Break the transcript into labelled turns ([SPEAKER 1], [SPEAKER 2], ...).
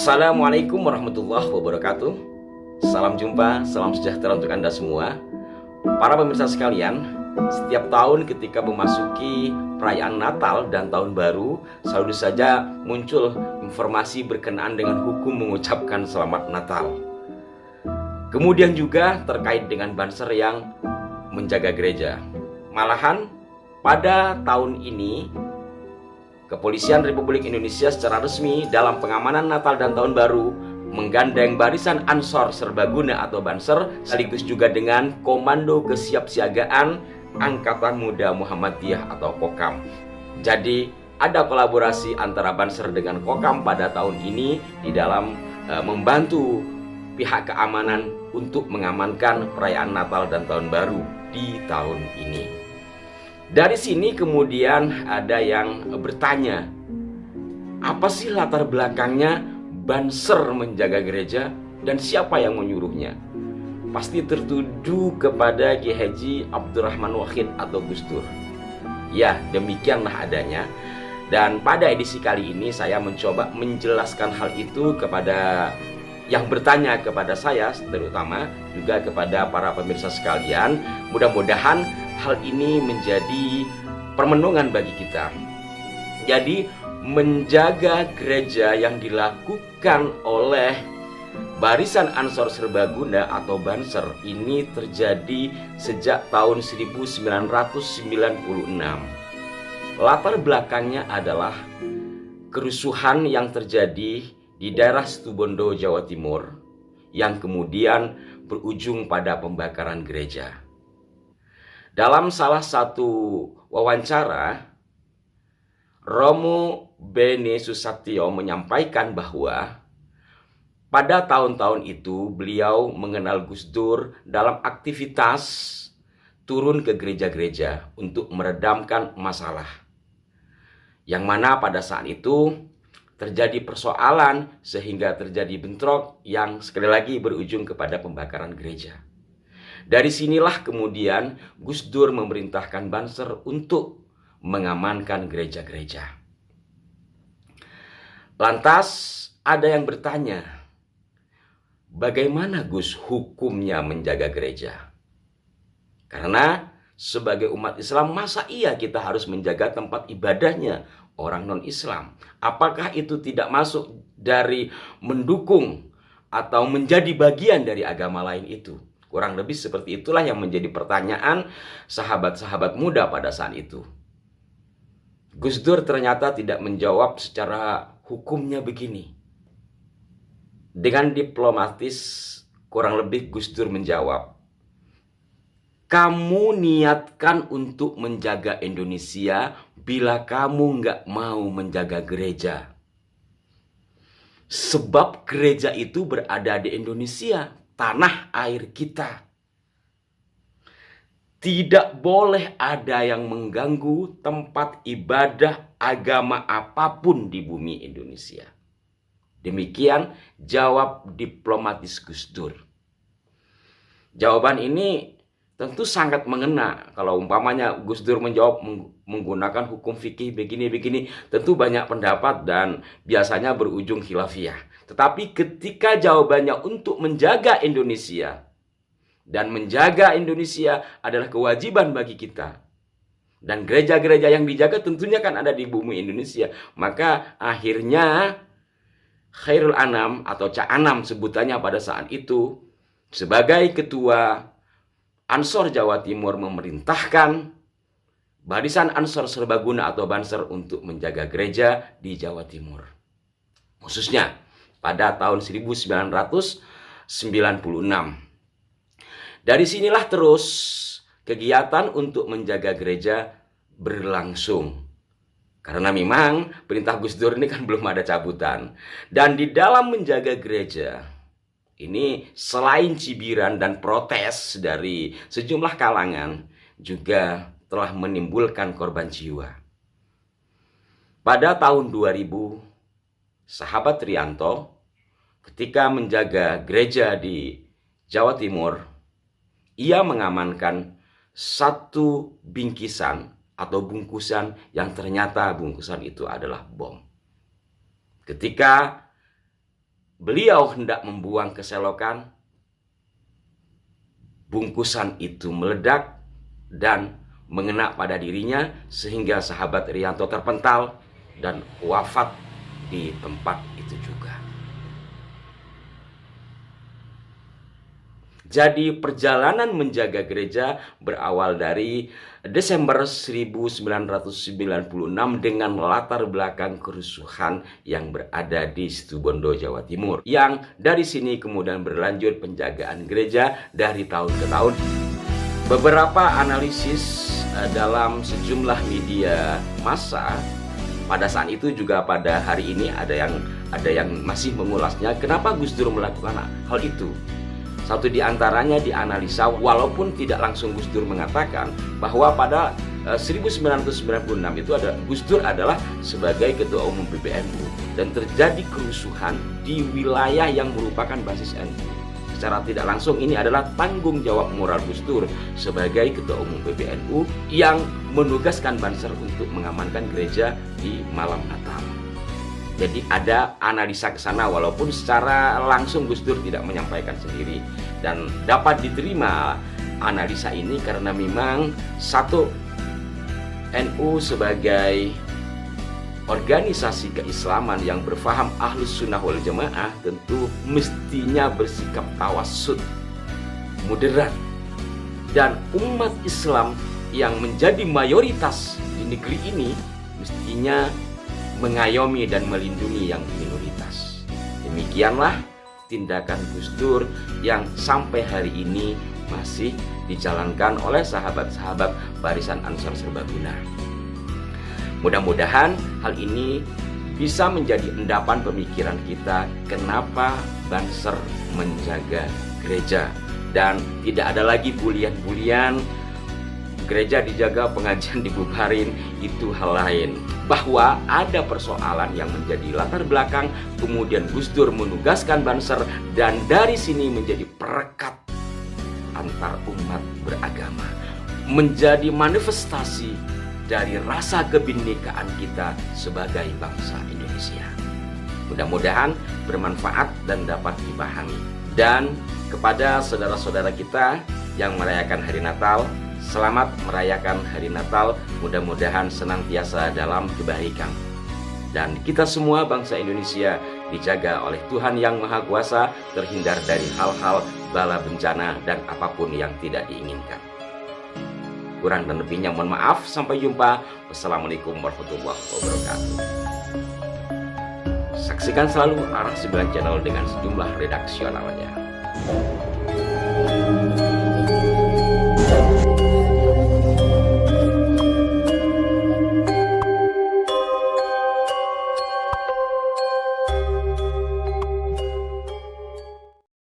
[SPEAKER 1] Assalamualaikum warahmatullahi wabarakatuh. Salam jumpa, salam sejahtera untuk Anda semua. Para pemirsa sekalian, setiap tahun ketika memasuki perayaan Natal dan Tahun Baru, selalu saja muncul informasi berkenaan dengan hukum mengucapkan Selamat Natal. Kemudian juga terkait dengan banser yang menjaga gereja. Malahan pada tahun ini Kepolisian Republik Indonesia secara resmi dalam pengamanan Natal dan Tahun Baru menggandeng Barisan Ansor Serbaguna atau Banser sekaligus juga dengan Komando Kesiapsiagaan Angkatan Muda Muhammadiyah atau Kokam. Jadi ada kolaborasi antara Banser dengan Kokam pada tahun ini di dalam membantu pihak keamanan untuk mengamankan perayaan Natal dan Tahun Baru di tahun ini. Dari sini kemudian ada yang bertanya, apa sih latar belakangnya Banser menjaga gereja dan siapa yang menyuruhnya? Pasti tertuju kepada Kiai Haji Abdurrahman Wahid atau Gus Dur. Ya, demikianlah adanya. Dan pada edisi kali ini saya mencoba menjelaskan hal itu kepada yang bertanya kepada saya, terutama juga kepada para pemirsa sekalian. Mudah-mudahan hal ini menjadi permenungan bagi kita. Jadi menjaga gereja yang dilakukan oleh Barisan Ansor Serbaguna atau Banser ini terjadi sejak tahun 1996. Latar belakangnya adalah kerusuhan yang terjadi di daerah Situbondo, Jawa Timur, yang kemudian berujung pada pembakaran gereja. Dalam salah satu wawancara, Romo Beni Susatyo menyampaikan bahwa pada tahun-tahun itu beliau mengenal Gus Dur dalam aktivitas turun ke gereja-gereja untuk meredamkan masalah. Yang mana pada saat itu terjadi persoalan sehingga terjadi bentrok yang sekali lagi berujung kepada pembakaran gereja. Dari sinilah kemudian Gus Dur memerintahkan Banser untuk mengamankan gereja-gereja. Lantas ada yang bertanya, bagaimana Gus hukumnya menjaga gereja? Karena sebagai umat Islam, masa iya kita harus menjaga tempat ibadahnya orang non-Islam? Apakah itu tidak masuk dari mendukung atau menjadi bagian dari agama lain itu? Kurang lebih seperti itulah yang menjadi pertanyaan sahabat-sahabat muda pada saat itu. Gus Dur ternyata tidak menjawab secara hukumnya begini. Dengan diplomatis, kurang lebih Gus Dur menjawab, kamu niatkan untuk menjaga Indonesia bila kamu nggak mau menjaga gereja. Sebab gereja itu berada di Indonesia, tanah air kita. Tidak boleh ada yang mengganggu tempat ibadah agama apapun di bumi Indonesia. Demikian jawab diplomatis Gus Dur. Jawaban ini tentu sangat mengena. Kalau umpamanya Gus Dur menjawab menggunakan hukum fikih begini-begini, tentu banyak pendapat dan biasanya berujung khilafiyah. Tetapi ketika jawabannya untuk menjaga Indonesia, dan menjaga Indonesia adalah kewajiban bagi kita, dan gereja-gereja yang dijaga tentunya kan ada di bumi Indonesia, maka akhirnya Khairul Anam atau Cak Anam sebutannya pada saat itu sebagai ketua Ansor Jawa Timur memerintahkan Barisan Ansor Serbaguna atau Banser untuk menjaga gereja di Jawa Timur. Khususnya pada tahun 1996. Dari sinilah terus kegiatan untuk menjaga gereja berlangsung. Karena memang perintah Gus Dur ini kan belum ada cabutan. Dan di dalam menjaga gereja ini selain cibiran dan protes dari sejumlah kalangan, juga telah menimbulkan korban jiwa. Pada tahun 2000, sahabat Trianto ketika menjaga gereja di Jawa Timur, ia mengamankan satu bingkisan atau bungkusan yang ternyata bungkusan itu adalah bom. Ketika beliau hendak membuang ke selokan, bungkusan itu meledak dan mengena pada dirinya sehingga sahabat Rianto terpental dan wafat di tempat itu juga. Jadi perjalanan menjaga gereja berawal dari Desember 1996 dengan latar belakang kerusuhan yang berada di Situbondo, Jawa Timur. Yang dari sini kemudian berlanjut penjagaan gereja dari tahun ke tahun. Beberapa analisis dalam sejumlah media massa pada saat itu juga pada hari ini ada yang masih mengulasnya, kenapa Gus Dur melakukan hal itu. Satu di antaranya dianalisa, walaupun tidak langsung Gus Dur mengatakan bahwa pada 1996 itu Gus Dur adalah sebagai Ketua Umum PBNU dan terjadi kerusuhan di wilayah yang merupakan basis NU. Secara tidak langsung ini adalah tanggung jawab moral Gus Dur sebagai Ketua Umum PBNU yang menugaskan Banser untuk mengamankan gereja di malam Natal. Jadi ada analisa ke sana walaupun secara langsung Gus Dur tidak menyampaikan sendiri, dan dapat diterima analisa ini karena memang satu, NU sebagai organisasi keislaman yang berfaham Ahlus Sunnah wal Jamaah tentu mestinya bersikap tawassut, moderat, dan umat Islam yang menjadi mayoritas di negeri ini mestinya mengayomi dan melindungi yang minoritas. Demikianlah tindakan Gus Dur yang sampai hari ini masih dijalankan oleh sahabat-sahabat Barisan Ansor Serbaguna. Mudah-mudahan hal ini bisa menjadi endapan pemikiran kita kenapa Banser menjaga gereja, dan tidak ada lagi bulian-bulian gereja dijaga, pengajian dibubarin, itu hal lain. Bahwa ada persoalan yang menjadi latar belakang, kemudian Gus Dur menugaskan Banser, dan dari sini menjadi perekat antar umat beragama, menjadi manifestasi dari rasa kebinekaan kita sebagai bangsa Indonesia. Mudah-mudahan bermanfaat dan dapat dipahami. Dan kepada saudara-saudara kita yang merayakan hari Natal, selamat merayakan hari Natal, mudah-mudahan senantiasa dalam kebaikan. Dan kita semua bangsa Indonesia dijaga oleh Tuhan Yang Maha Kuasa, terhindar dari hal-hal bala bencana dan apapun yang tidak diinginkan. Kurang dan lebihnya mohon maaf, sampai jumpa. Wassalamualaikum warahmatullahi wabarakatuh. Saksikan selalu Arah 9 Channel dengan sejumlah redaksionalnya.